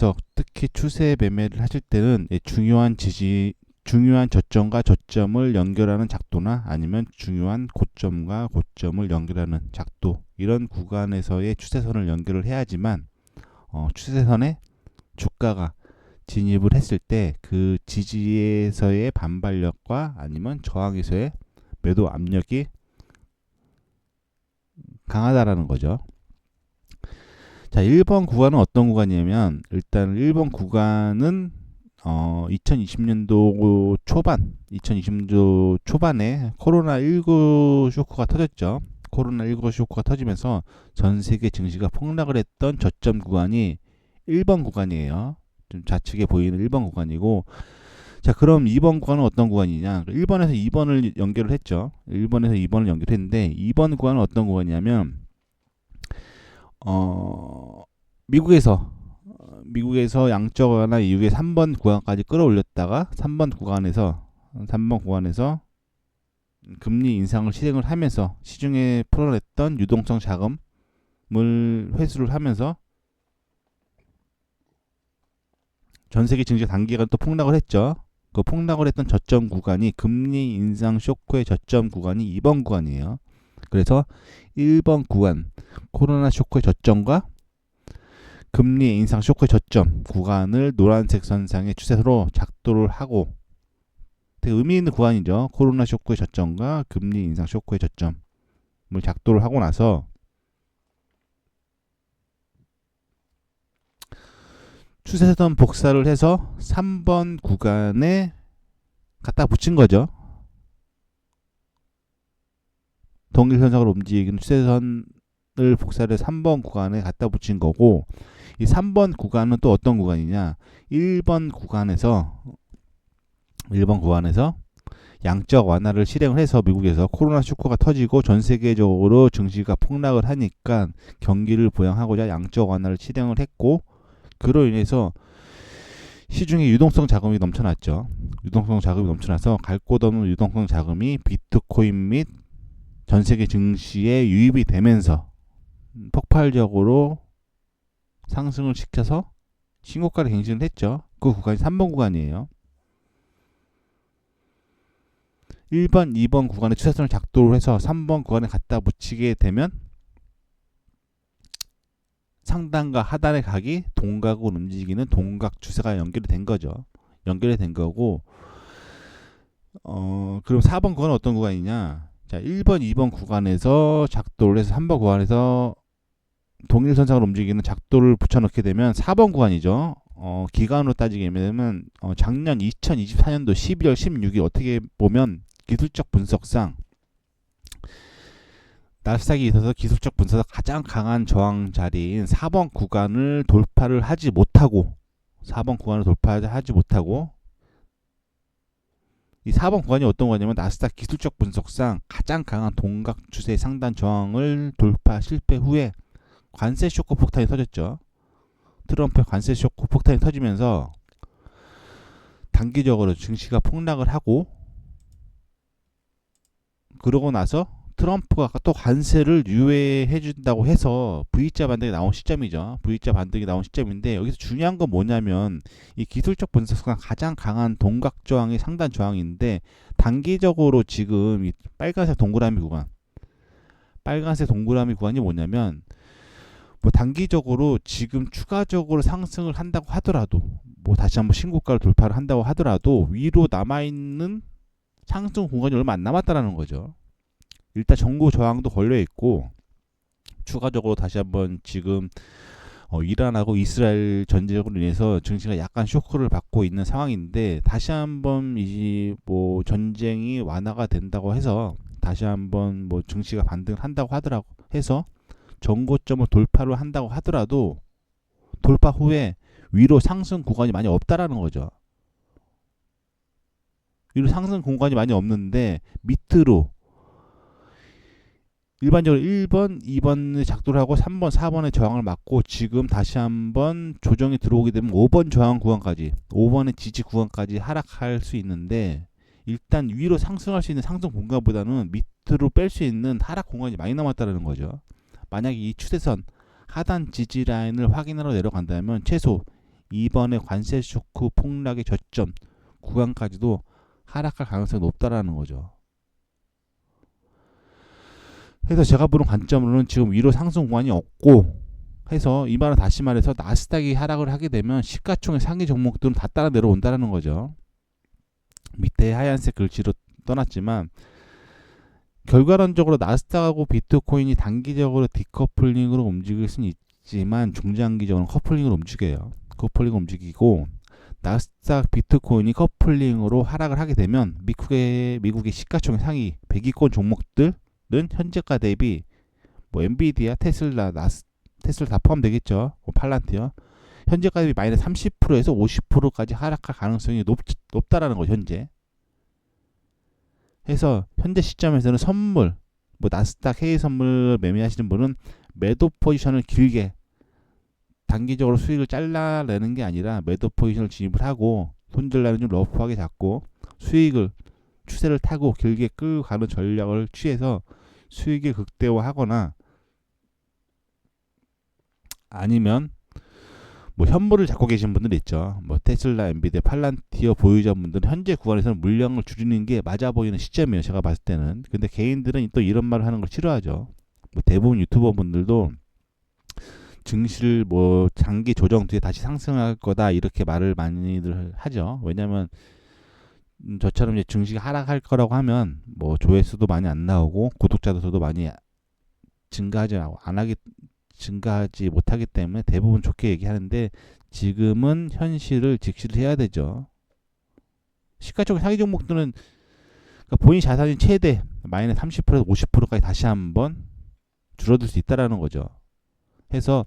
그래서 특히 추세 매매를 하실 때는 중요한 저점과 저점을 연결하는 작도나 아니면 중요한 고점과 고점을 연결하는 작도, 이런 구간에서의 추세선을 연결을 해야지만 추세선에 주가가 진입을 했을 때 그 지지에서의 반발력과 아니면 저항에서의 매도 압력이 강하다라는 거죠. 자, 1번 구간은 어떤 구간이냐면, 일단 1번 구간은 2020년도 초반에 코로나19 쇼크가 터졌죠. 코로나19 쇼크가 터지면서 전 세계 증시가 폭락을 했던 저점 구간이 1번 구간이에요. 좀 좌측에 보이는 1번 구간이고, 자, 그럼 2번 구간은 어떤 구간이냐? 1번에서 2번을 연결을 했죠. 1번에서 2번을 연결했는데, 2번 구간은 어떤 구간이냐면, 미국에서 양적 완화 이후에 3번 구간까지 끌어올렸다가 3번 구간에서 금리 인상을 실행을 하면서 시중에 풀어냈던 유동성 자금을 회수를 하면서 전 세계 증시가 단기간 또 폭락을 했죠. 그 폭락을 했던 저점 구간이, 금리 인상 쇼크의 저점 구간이 2번 구간이에요. 그래서 1번 구간, 코로나 쇼크의 저점과 금리 인상 쇼크의 저점 구간을 노란색 선상의 추세로 작도를 하고, 되게 의미 있는 구간이죠. 코로나 쇼크의 저점과 금리 인상 쇼크의 저점을 작도를 하고 나서 추세선 복사를 해서 3번 구간에 갖다 붙인 거죠. 동일선상으로 움직이는 추세선을 복사를 해서 3번 구간에 갖다 붙인 거고, 이 3번 구간은 또 어떤 구간이냐? 1번 구간에서 양적 완화를 실행을 해서 미국에서 코로나 쇼크가 터지고 전 세계적으로 증시가 폭락을 하니까 경기를 부양하고자 양적 완화를 실행을 했고, 그로 인해서 시중에 유동성 자금이 넘쳐났죠. 유동성 자금이 넘쳐나서 갈 곳 없는 유동성 자금이 비트코인 및 전 세계 증시에 유입이 되면서 폭발적으로 상승을 시켜서 신고가를 갱신을 했죠. 그 구간이 3번 구간이에요. 1번, 2번 구간의 추세선을 작도를 해서 3번 구간에 갖다 붙이게 되면 상단과 하단의 각이 동각으로 움직이는 동각 추세가 연결이 된 거죠. 연결이 된 거고, 그럼 4번 구간은 어떤 구간이냐? 자, 1번, 2번 구간에서 작도를 해서 3번 구간에서 동일선상으로 움직이는 작도를 붙여넣게 되면 4번 구간이죠. 기간으로 따지게 되면 작년 2024년도 12월 16일, 어떻게 보면 기술적 분석상 나스닥이 있어서 기술적 분석상 가장 강한 저항 자리인 4번 구간을 돌파를 하지 못하고, 이 4번 구간이 어떤 거냐면, 나스닥 기술적 분석상 가장 강한 동각 추세 상단 저항을 돌파 실패 후에 관세 쇼크 폭탄이 터졌죠. 트럼프의 관세 쇼크 폭탄이 터지면서 단기적으로 증시가 폭락을 하고, 그러고 나서 트럼프가 또 관세를 유예해 준다고 해서 V자 반등이 나온 시점이죠. V자 반등이 나온 시점인데, 여기서 중요한 건 뭐냐면, 이 기술적 분석상 가장 강한 동각 저항이 상단 저항인데, 단기적으로 지금 이 빨간색 동그라미 구간이 뭐냐면, 뭐 단기적으로 지금 추가적으로 상승을 한다고 하더라도, 뭐 다시 한번 신고가를 돌파를 한다고 하더라도 위로 남아있는 상승 공간이 얼마 안 남았다라는 거죠. 일단 전고 저항도 걸려 있고, 추가적으로 다시 한번 지금 이란하고 이스라엘 전쟁으로 인해서 증시가 약간 쇼크를 받고 있는 상황인데, 다시 한번 이 뭐 전쟁이 완화가 된다고 해서 다시 한번 뭐 증시가 반등을 한다고 하더라고 해서 전고점을 돌파를 한다고 하더라도, 돌파 후에 위로 상승 구간이 많이 없다라는 거죠. 위로 상승 공간이 많이 없는데, 밑으로 일반적으로 1번, 2번을 작도를 하고 3번, 4번의 저항을 맞고, 지금 다시 한번 조정이 들어오게 되면 5번 저항 구간까지, 5번의 지지 구간까지 하락할 수 있는데, 일단 위로 상승할 수 있는 상승 공간보다는 밑으로 뺄 수 있는 하락 공간이 많이 남았다는 거죠. 만약에 이 추세선 하단 지지 라인을 확인하러 내려간다면 최소 이번에 관세 쇼크 폭락의 저점 구간까지도 하락할 가능성이 높다라는 거죠. 그래서 제가 보는 관점으로는 지금 위로 상승 구간이 없고 해서 이 말은 다시 말해서 나스닥이 하락을 하게 되면 시가총액 상위 종목들은 다 따라 내려온다라는 거죠. 밑에 하얀색 글씨로 떠났지만 결과론적으로 나스닥하고 비트코인이 단기적으로 디커플링으로 움직일 수는 있지만 중장기적으로는 커플링으로 움직여요. 커플링으로 움직이고 나스닥 비트코인이 커플링으로 하락을 하게 되면 미국의 시가총액 상위 100위권 종목들은 현재가 대비 뭐 엔비디아, 테슬라 다 포함되겠죠. 뭐 팔란티어 현재가 대비 마이너스 30%에서 50%까지 하락할 가능성이 높다라는 거죠. 현재. 해서 현재 시점에서는 선물, 뭐 나스닥 해외 선물 매매하시는 분은 매도 포지션을 길게 단기적으로 수익을 잘라내는 게 아니라 매도 포지션을 진입을 하고 손절라는 좀 러프하게 잡고 수익을 추세를 타고 길게 끌고 가는 전략을 취해서 수익을 극대화하거나 아니면 뭐 현물을 잡고 계신 분들 있죠. 뭐 테슬라, 엔비디아, 팔란티어 보유자분들은 현재 구간에서는 물량을 줄이는 게 맞아 보이는 시점이에요. 제가 봤을 때는. 근데 개인들은 또 이런 말을 하는 걸 싫어하죠. 뭐 대부분 유튜버 분들도 증시를 뭐 장기 조정 뒤에 다시 상승할 거다 이렇게 말을 많이들 하죠. 왜냐면 저처럼 이제 증시가 하락할 거라고 하면 뭐 조회수도 많이 안 나오고 구독자 수도 많이 증가하지 못하기 때문에 대부분 좋게 얘기하는데 지금은 현실을 직시를 해야 되죠. 시가총액 상위 종목들은 그러니까 본인 자산이 최대 마이너스 30%에서 50%까지 다시 한번 줄어들 수 있다라는 거죠. 해서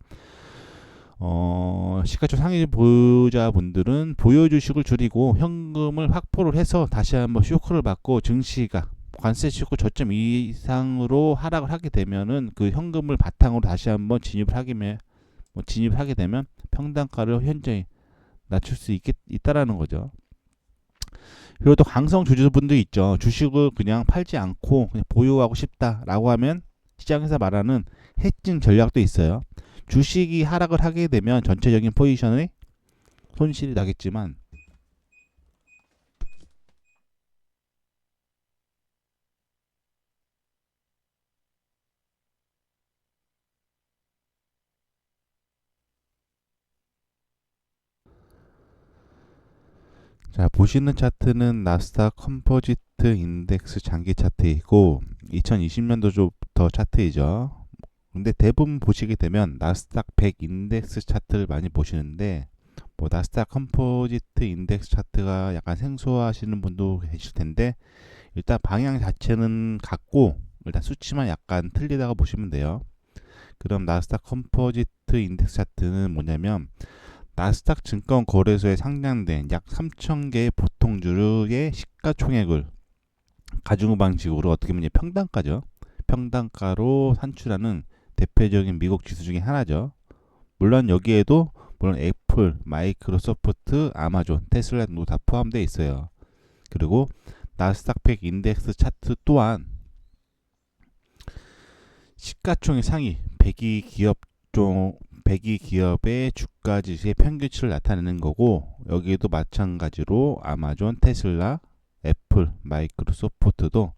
시가총액 상위 보유자분들은 보유 주식을 줄이고 현금을 확보를 해서 다시 한번 쇼크를 받고 증시가 관세 쇼크 저점 이상으로 하락을 하게 되면은 그 현금을 바탕으로 다시 한번 진입하게 되면 평단가를 현저히 낮출 수 있다라는 거죠. 그리고 또 강성 주주분들 있죠. 주식을 그냥 팔지 않고 그냥 보유하고 싶다라고 하면 시장에서 말하는 해칭 전략도 있어요. 주식이 하락을 하게 되면 전체적인 포지션에 손실이 나겠지만 자, 보시는 차트는 나스닥 컴포지트 인덱스 장기 차트이고 2020년도부터 차트이죠. 근데 대부분 보시게 되면 나스닥 100 인덱스 차트를 많이 보시는데 뭐 나스닥 컴포지트 인덱스 차트가 약간 생소하시는 분도 계실 텐데 일단 방향 자체는 같고 일단 수치만 약간 틀리다고 보시면 돼요. 그럼 나스닥 컴포지트 인덱스 차트는 뭐냐면 나스닥 증권 거래소에 상장된 약 3,000개의 보통주의 시가총액을 가중 방식으로 어떻게 보면 평단가죠. 평단가로 산출하는 대표적인 미국 지수 중에 하나죠. 물론 여기에도 애플, 마이크로소프트, 아마존, 테슬라 등도 다 포함되어 있어요. 그리고 나스닥 100 인덱스 차트 또한 시가총액 상위 100위 기업의 주가 지수의 평균치를 나타내는 거고 여기에도 마찬가지로 아마존, 테슬라, 애플, 마이크로소프트도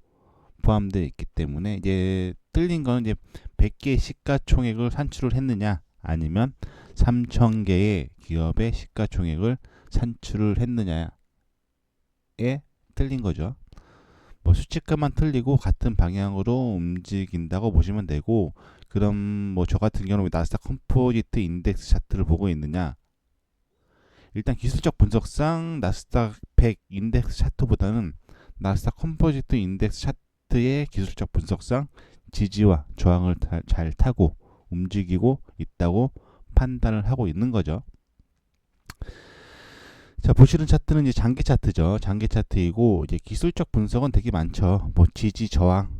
포함되어 있기 때문에 이제 틀린 거는 이제 100개의 시가총액을 산출을 했느냐 아니면 3,000개의 기업의 시가총액을 산출을 했느냐에 틀린 거죠. 뭐 수치값만 틀리고 같은 방향으로 움직인다고 보시면 되고 그럼 뭐 저 같은 경우는 나스닥 컴포지트 인덱스 차트를 보고 있느냐 일단 기술적 분석상 나스닥 100 인덱스 차트보다는 나스닥 컴포지트 인덱스 차트의 기술적 분석상 지지와 저항을 잘 타고 움직이고 있다고 판단을 하고 있는 거죠. 자, 보시는 차트는 이제 장기 차트죠. 장기 차트이고 이제 기술적 분석은 되게 많죠. 뭐 지지 저항,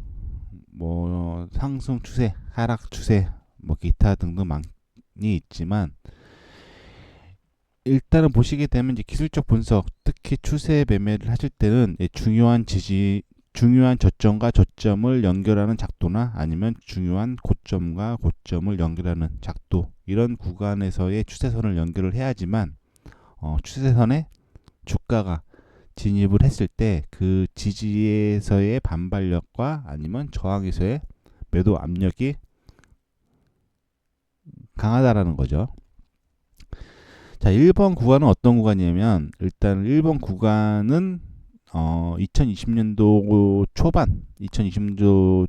뭐 상승 추세, 하락 추세, 뭐 기타 등등 많이 있지만 일단은 보시게 되면 이제 기술적 분석, 특히 추세 매매를 하실 때는 중요한 저점과 저점을 연결하는 작도나 아니면 중요한 고점과 고점을 연결하는 작도 이런 구간에서의 추세선을 연결을 해야지만 추세선에 주가가 진입을 했을 때 그 지지에서의 반발력과 아니면 저항에서의 매도 압력이 강하다라는 거죠. 자, 1번 구간은 어떤 구간이냐면 일단 1번 구간은 2020년도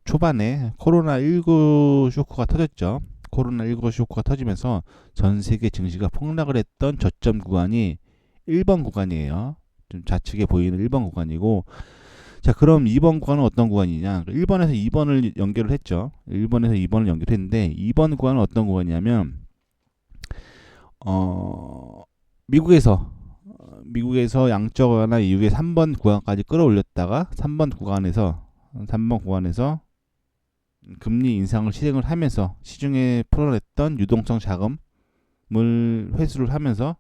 초반에 코로나19 쇼크가 터졌죠. 코로나19 쇼크가 터지면서 전 세계 증시가 폭락을 했던 저점 구간이 1번 구간이에요. 좀 좌측에 보이는 1번 구간이고, 자, 그럼 2번 구간은 어떤 구간이냐? 1번에서 2번을 연결을 했죠. 1번에서 2번을 연결했는데 2번 구간은 어떤 구간이냐면 미국에서 양적 완화 이후에 3번 구간까지 끌어올렸다가 3번 구간에서 금리 인상을 실행을 하면서 시중에 풀어냈던 유동성 자금을 회수를 하면서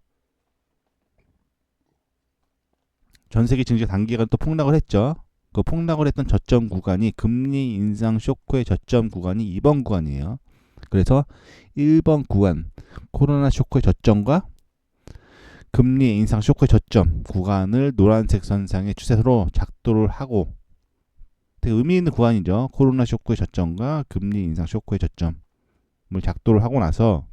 전 세계 증시가 단기간 또 폭락을 했죠. 그 폭락을 했던 저점 구간이 금리 인상 쇼크의 저점 구간이 2번 구간이에요. 그래서 1번 구간 코로나 쇼크의 저점과 금리 인상 쇼크의 저점 구간을 노란색 선상의 추세로 작도를 하고, 되게 의미 있는 구간이죠. 코로나 쇼크의 저점과 금리 인상 쇼크의 저점을 작도를 하고 나서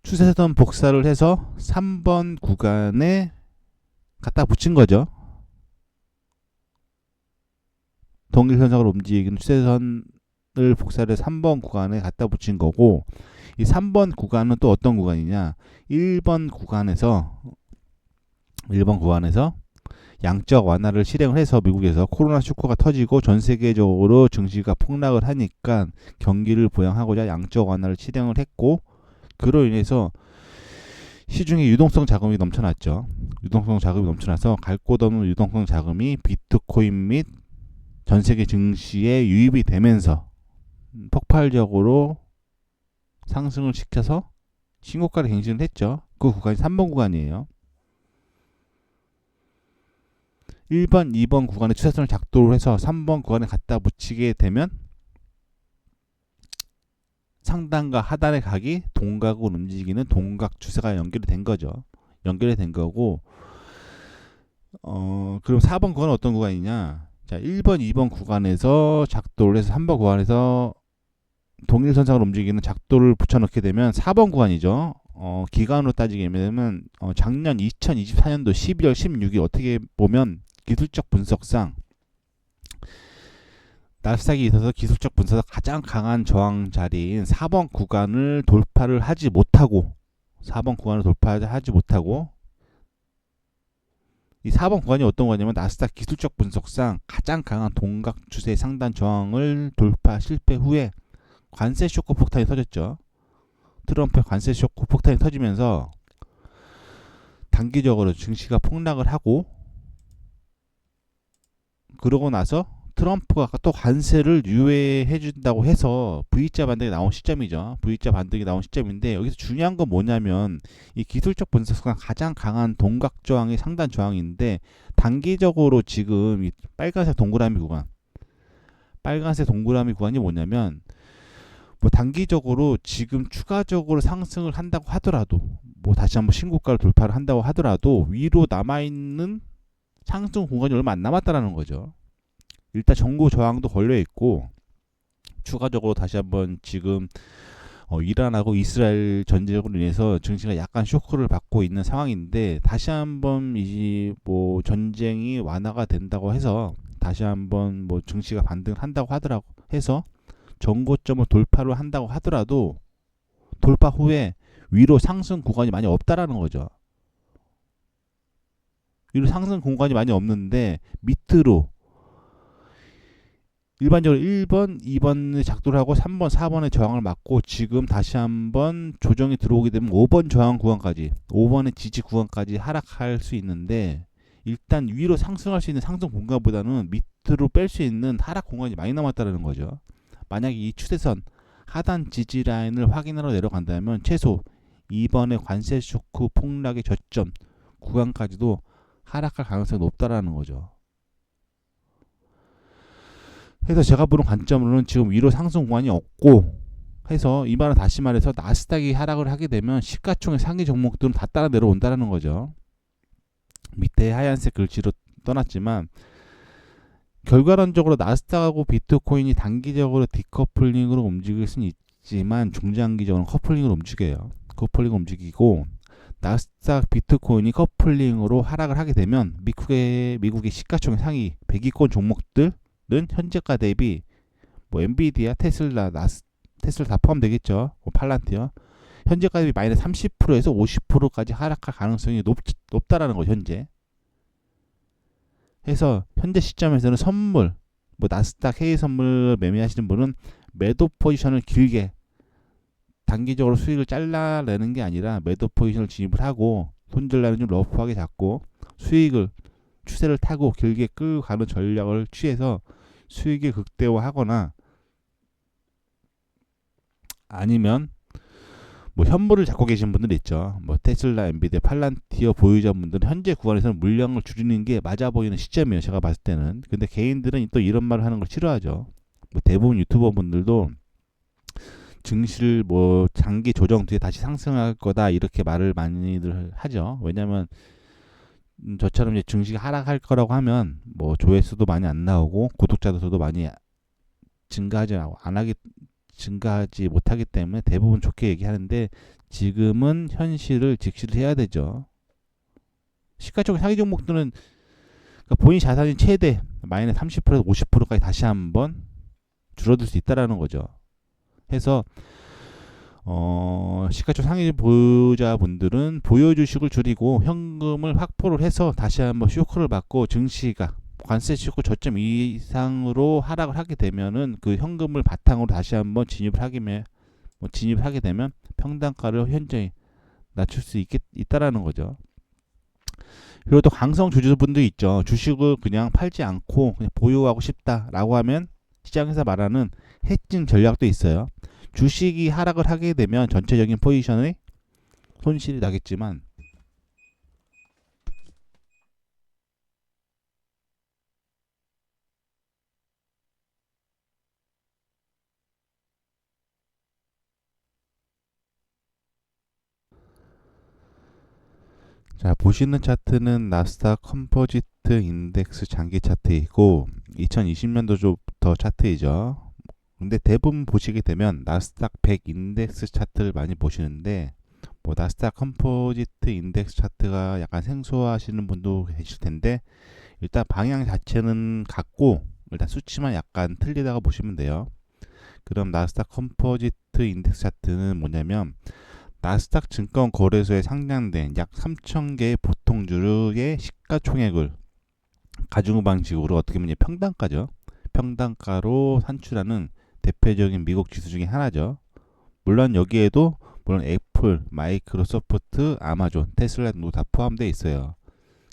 추세선 복사를 해서 3번 구간에 갖다 붙인 거죠. 동일선상으로 움직이는 추세선을 복사를 해서 3번 구간에 갖다 붙인 거고, 이 3번 구간은 또 어떤 구간이냐? 1번 구간에서 양적 완화를 실행을 해서 미국에서 코로나 쇼크가 터지고 전 세계적으로 증시가 폭락을 하니까 경기를 부양하고자 양적 완화를 실행을 했고, 그로 인해서 시중에 유동성 자금이 넘쳐났죠. 유동성 자금이 넘쳐나서 갈 곳 없는 유동성 자금이 비트코인 및 전 세계 증시에 유입이 되면서 폭발적으로 상승을 시켜서 신고가를 갱신을 했죠. 그 구간이 3번 구간이에요. 1번, 2번 구간의 추세선을 작도를 해서 3번 구간에 갖다 붙이게 되면 상단과 하단의 각이 동각으로 움직이는 동각 추세가 연결이 된 거죠. 연결이 된 거고, 그럼 4번 구간은 어떤 구간이냐? 자, 1번, 2번 구간에서 작도를 해서 3번 구간에서 동일선상으로 움직이는 작도를 붙여넣게 되면 4번 구간이죠. 기간으로 따지게 되면 작년 2024년도 12월 16일 어떻게 보면 기술적 분석상 나스닥이 있어서 기술적 분석상 가장 강한 저항 자리인 4번 구간을 돌파를 하지 못하고 이 4번 구간이 어떤 거냐면 나스닥 기술적 분석상 가장 강한 동각 추세 상단 저항을 돌파 실패 후에 관세 쇼크 폭탄이 터졌죠. 트럼프의 관세 쇼크 폭탄이 터지면서 단기적으로 증시가 폭락을 하고, 그러고 나서 트럼프가 또 관세를 유예해 준다고 해서 V자 반등이 나온 시점이죠. V자 반등이 나온 시점인데, 여기서 중요한 건 뭐냐면 이 기술적 분석상 가장 강한 동각 저항이 상단 저항인데, 단기적으로 지금 이 빨간색 동그라미 구간이 뭐냐면, 뭐 단기적으로 지금 추가적으로 상승을 한다고 하더라도, 뭐 다시 한번 신고가를 돌파를 한다고 하더라도 위로 남아있는 상승 공간이 얼마 안 남았다라는 거죠. 일단 정고 저항도 걸려 있고, 추가적으로 다시 한번 지금 이란하고 이스라엘 전쟁으로 인해서 증시가 약간 쇼크를 받고 있는 상황인데, 다시 한번 이 뭐 전쟁이 완화가 된다고 해서 다시 한번 뭐 증시가 반등한다고 하더라고 해서 정고점을 돌파를 한다고 하더라도 돌파 후에 위로 상승 구간이 많이 없다라는 거죠. 위로 상승 공간이 많이 없는데 밑으로 일반적으로 1번, 2번을 작도를 하고 3번, 4번의 저항을 맞고, 지금 다시 한번 조정이 들어오게 되면 5번 저항 구간까지, 5번의 지지 구간까지 하락할 수 있는데, 일단 위로 상승할 수 있는 상승 공간보다는 밑으로 뺄 수 있는 하락 공간이 많이 남았다는 거죠. 만약에 이 추세선 하단 지지 라인을 확인하러 내려간다면 최소 2번의 관세 쇼크 폭락의 저점 구간까지도 하락할 가능성이 높다라는 거죠. 그래서 제가 보는 관점으로는 지금 위로 상승 공간이 없고, 해서 이 말은 다시 말해서 나스닥이 하락을 하게 되면 시가총액 상위 종목들은 다 따라 내려온다는 거죠. 밑에 하얀색 글씨로 떠났지만 결과론적으로 나스닥하고 비트코인이 단기적으로 디커플링으로 움직일 수는 있지만 중장기적으로는 커플링으로 움직여요. 커플링으로 움직이고 나스닥 비트코인이 커플링으로 하락을 하게 되면 미국의 시가총액 상위 100위권 종목들은 현재가 대비 뭐 엔비디아, 테슬라 다 포함되겠죠. 뭐 팔란티어 현재가 대비 마이너스 30%에서 50%까지 하락할 가능성이 높다라는 거죠. 현재. 해서 현재 시점에서는 선물, 뭐 나스닥 해외 선물 매매하시는 분은 매도 포지션을 길게 단기적으로 수익을 잘라내는 게 아니라 매도 포지션을 진입을 하고 손절라는 좀 러프하게 잡고 수익을 추세를 타고 길게 끌고 가는 전략을 취해서 수익을 극대화하거나 아니면 뭐 현물을 잡고 계신 분들 있죠. 뭐 테슬라, 엔비디아, 팔란티어 보유자분들은 현재 구간에서는 물량을 줄이는 게 맞아 보이는 시점이에요. 제가 봤을 때는. 근데 개인들은 또 이런 말을 하는 걸 싫어하죠. 뭐 대부분 유튜버 분들도 증시를 뭐 장기 조정 뒤에 다시 상승할 거다 이렇게 말을 많이들 하죠. 왜냐면 저처럼 이제 증시가 하락할 거라고 하면 뭐 조회수도 많이 안 나오고 구독자도 수도 많이 증가하지 못하기 때문에 대부분 좋게 얘기하는데 지금은 현실을 직시를 해야 되죠. 시가총액 상위 종목들은 그러니까 본인 자산이 최대 마이너스 30%에서 50%까지 다시 한번 줄어들 수 있다라는 거죠. 해서 시가총액 상위 보유자분들은 보유 주식을 줄이고 현금을 확보를 해서 다시 한번 쇼크를 받고 증시가 관세 쇼크 저점 이상으로 하락을 하게 되면은 그 현금을 바탕으로 다시 한번 진입을 하게 되면 평단가를 현저히 낮출 수 있다라는 거죠. 그리고 또 강성 주주분들 있죠. 주식을 그냥 팔지 않고 그냥 보유하고 싶다라고 하면 시장에서 말하는 해칭 전략도 있어요. 주식이 하락을 하게 되면 전체적인 포지션의 손실이 나겠지만 자, 보시는 차트는 나스닥 컴포지트 인덱스 장기 차트이고 2020년도부터 차트이죠. 근데 대부분 보시게 되면 나스닥 100 인덱스 차트를 많이 보시는데 뭐 나스닥 컴포지트 인덱스 차트가 약간 생소하시는 분도 계실 텐데 일단 방향 자체는 같고 일단 수치만 약간 틀리다고 보시면 돼요. 그럼 나스닥 컴포지트 인덱스 차트는 뭐냐면 나스닥 증권 거래소에 상장된 약 3,000개의 보통주의 시가총액을 가중 방식으로 어떻게 보면 평단가죠. 평단가로 산출하는 대표적인 미국 지수 중에 하나죠. 물론 여기에도 물론 애플, 마이크로소프트, 아마존, 테슬라 등도 다 포함되어 있어요.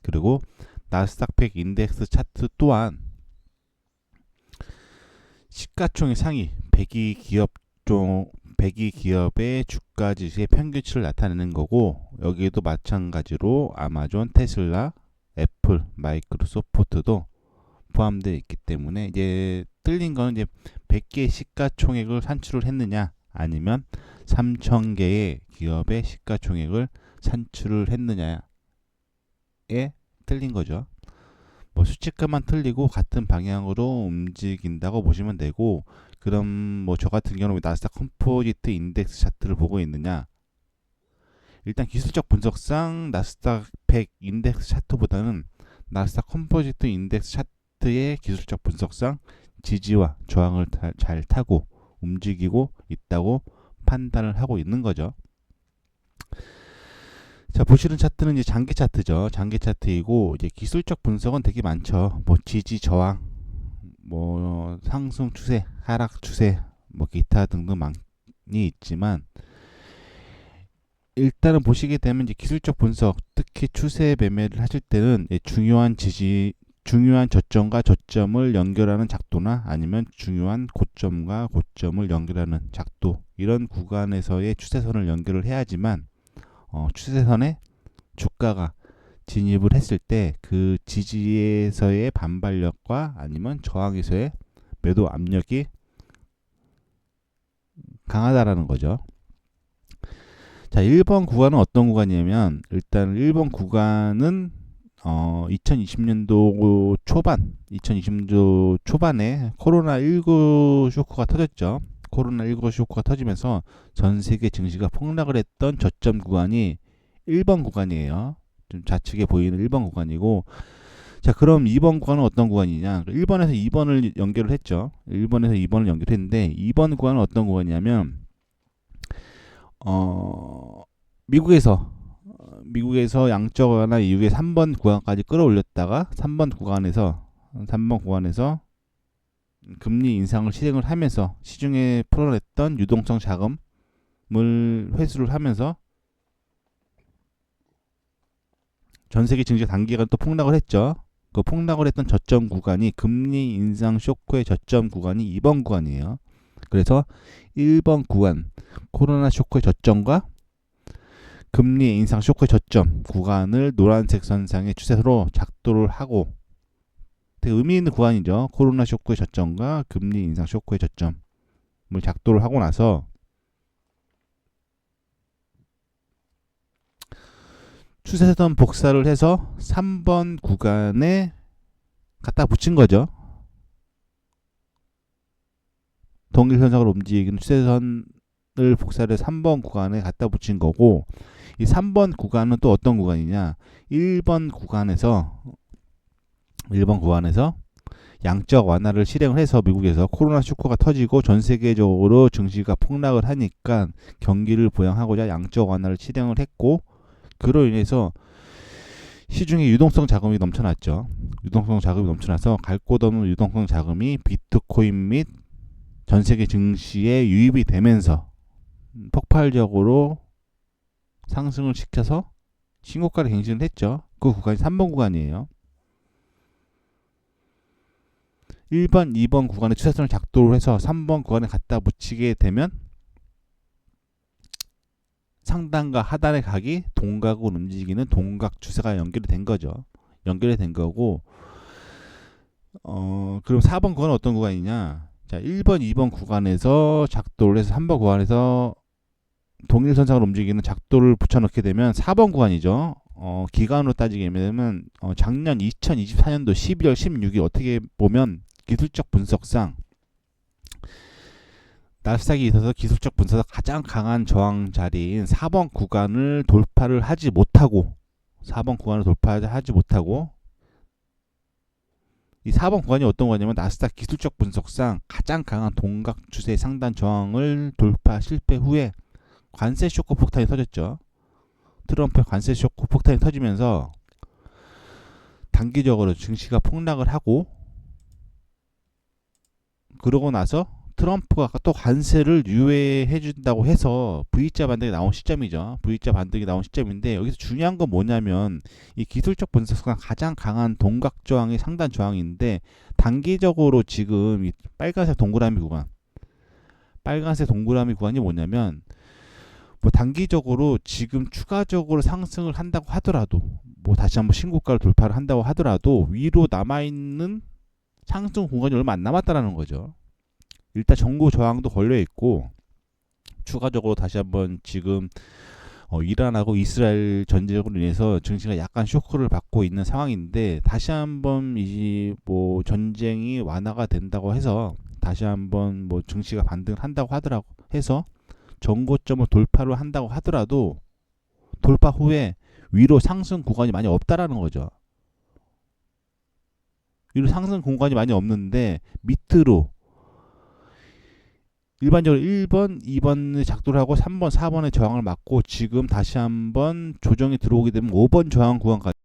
그리고 나스닥 100 인덱스 차트 또한 시가총액 상위 100위 기업의 주가 지수의 평균치를 나타내는 거고 여기에도 마찬가지로 아마존, 테슬라, 애플, 마이크로소프트도 포함되어 있기 때문에 이제 틀린 거는 이제 100개의 시가총액을 산출을 했느냐 아니면 3,000개의 기업의 시가총액을 산출을 했느냐에 틀린 거죠. 뭐 수치값만 틀리고 같은 방향으로 움직인다고 보시면 되고 그럼 뭐 저 같은 경우는 나스닥 컴포지트 인덱스 차트를 보고 있느냐 일단 기술적 분석상 나스닥 100 인덱스 차트보다는 나스닥 컴포지트 인덱스 차트의 기술적 분석상 지지와 저항을 잘 타고 움직이고 있다고 판단을 하고 있는 거죠. 자, 보시는 차트는 이제 장기 차트죠. 장기 차트이고 이제 기술적 분석은 되게 많죠. 뭐 지지 저항, 뭐 상승 추세, 하락 추세, 뭐 기타 등등 많이 있지만 일단은 보시게 되면 이제 기술적 분석, 특히 추세 매매를 하실 때는 중요한 저점과 저점을 연결하는 작도나 아니면 중요한 고점과 고점을 연결하는 작도 이런 구간에서의 추세선을 연결을 해야지만 추세선에 주가가 진입을 했을 때 그 지지에서의 반발력과 아니면 저항에서의 매도 압력이 강하다라는 거죠. 자, 1번 구간은 어떤 구간이냐면 일단 1번 구간은 2020년도 초반에 코로나19 쇼크가 터졌죠. 코로나19 쇼크가 터지면서 전 세계 증시가 폭락을 했던 저점 구간이 1번 구간이에요. 좀 좌측에 보이는 1번 구간이고, 자, 그럼 2번 구간은 어떤 구간이냐? 1번에서 2번을 연결을 했죠. 1번에서 2번을 연결했는데 2번 구간은 어떤 구간이냐면 미국에서 양적 완화 이후에 3번 구간까지 끌어올렸다가 3번 구간에서 금리 인상을 실행을 하면서 시중에 풀어냈던 유동성 자금을 회수를 하면서 전 세계 증시가 단기간 또 폭락을 했죠. 그 폭락을 했던 저점 구간이 금리 인상 쇼크의 저점 구간이 2번 구간이에요. 그래서 1번 구간 코로나 쇼크의 저점과 금리 인상 쇼크의 저점 구간을 노란색 선상의 추세로 작도를 하고, 되게 의미 있는 구간이죠. 코로나 쇼크의 저점과 금리 인상 쇼크의 저점을 작도를 하고 나서 추세선 복사를 해서 3번 구간에 갖다 붙인 거죠. 동일선상으로 움직이는 추세선을 복사를 해서 3번 구간에 갖다 붙인 거고, 이 3번 구간은 또 어떤 구간이냐? 1번 구간에서 양적 완화를 실행을 해서 미국에서 코로나 쇼크가 터지고 전 세계적으로 증시가 폭락을 하니까 경기를 부양하고자 양적 완화를 실행을 했고, 그로 인해서 시중에 유동성 자금이 넘쳐났죠. 유동성 자금이 넘쳐나서 갈 곳 없는 유동성 자금이 비트코인 및 전 세계 증시에 유입이 되면서 폭발적으로 상승을 시켜서 신고가를 갱신을 했죠. 그 구간이 3번 구간이에요. 1번, 2번 구간의 추세선을 작도를 해서 3번 구간에 갖다 붙이게 되면 상단과 하단의 각이 동각으로 움직이는 동각 추세가 연결이 된 거죠. 연결이 된 거고, 그럼 4번 구간은 어떤 구간이냐? 자, 1번, 2번 구간에서 작도를 해서 3번 구간에서 동일선상으로 움직이는 작도를 붙여넣게 되면 4번 구간이죠. 기간으로 따지게 되면 작년 2024년도 12월 16일 어떻게 보면 기술적 분석상 나스닥이 있어서 기술적 분석상 가장 강한 저항 자리인 4번 구간을 돌파를 하지 못하고 이 4번 구간이 어떤 거냐면 나스닥 기술적 분석상 가장 강한 동각 추세 상단 저항을 돌파 실패 후에 관세 쇼크 폭탄이 터졌죠. 트럼프의 관세 쇼크 폭탄이 터지면서 단기적으로 증시가 폭락을 하고, 그러고 나서 트럼프가 또 관세를 유예해 준다고 해서 V자 반등이 나온 시점이죠. V자 반등이 나온 시점인데, 여기서 중요한 건 뭐냐면 이 기술적 분석상 가장 강한 동각 저항이 상단 저항인데, 단기적으로 지금 이 빨간색 동그라미 구간이 뭐냐면, 뭐 단기적으로 지금 추가적으로 상승을 한다고 하더라도, 뭐 다시 한번 신고가를 돌파를 한다고 하더라도 위로 남아있는 상승 공간이 얼마 안 남았다라는 거죠. 일단 정고 저항도 걸려 있고, 추가적으로 다시 한번 지금 이란하고 이스라엘 전쟁으로 인해서 증시가 약간 쇼크를 받고 있는 상황인데, 다시 한번 이 뭐 전쟁이 완화가 된다고 해서 다시 한번 뭐 증시가 반등을 한다고 하더라고 해서 정고점을 돌파를 한다고 하더라도 돌파 후에 위로 상승 구간이 많이 없다라는 거죠. 위로 상승 공간이 많이 없는데 밑으로 일반적으로 1번, 2번을 작도를 하고 3번, 4번의 저항을 맞고, 지금 다시 한번 조정이 들어오게 되면 5번 저항 구간까지